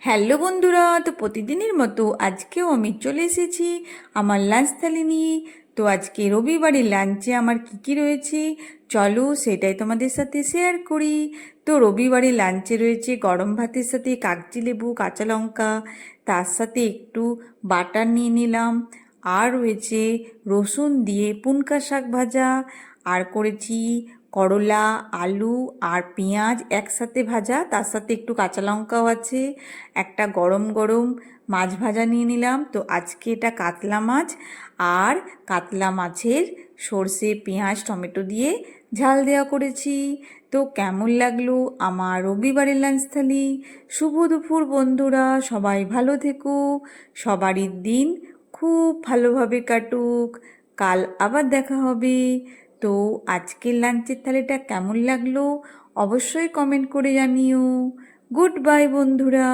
Hello বন্ধুরা, তো প্রতিদিনের মতো আজকেও আমি চলে এসেছি আমার লাঞ্চ থালি নিয়ে। তো আজকে রবিবারের লাঞ্চে আমার কি কি রয়েছে চলো সেটাই তোমাদের সাথে শেয়ার করি। তো রবিবারের লাঞ্চে রয়েছে গরম ভাতের সাথে কাগজি লেবু, কাঁচা লঙ্কা, তার সাথে একটু বাটার নিয়ে নিলাম, আর রয়েছে রসুন দিয়ে পুনকা শাক ভাজা, আর করেছি করলা, আলু আর পেঁয়াজ একসাথে ভাজা, তার সাথে একটু কাঁচা লঙ্কাও আছে। একটা গরম গরম মাছ ভাজা নিয়ে নিলাম। তো আজকে এটা কাতলা মাছ, আর কাতলা মাছের সর্ষে, পেঁয়াজ, টমেটো দিয়ে ঝাল দেওয়া করেছি। তো কেমন লাগলো আমার রবিবারের লাঞ্চ থালি? শুভ দুপুর বন্ধুরা, সবাই ভালো থেকো, সবারই দিন খুব ভালোভাবে কাটুক। কাল আবার দেখা হবে। তো আজকের লাঞ্চের থালিটা কেমন লাগলো অবশ্যই কমেন্ট করে জানিও। গুড বাই বন্ধুরা।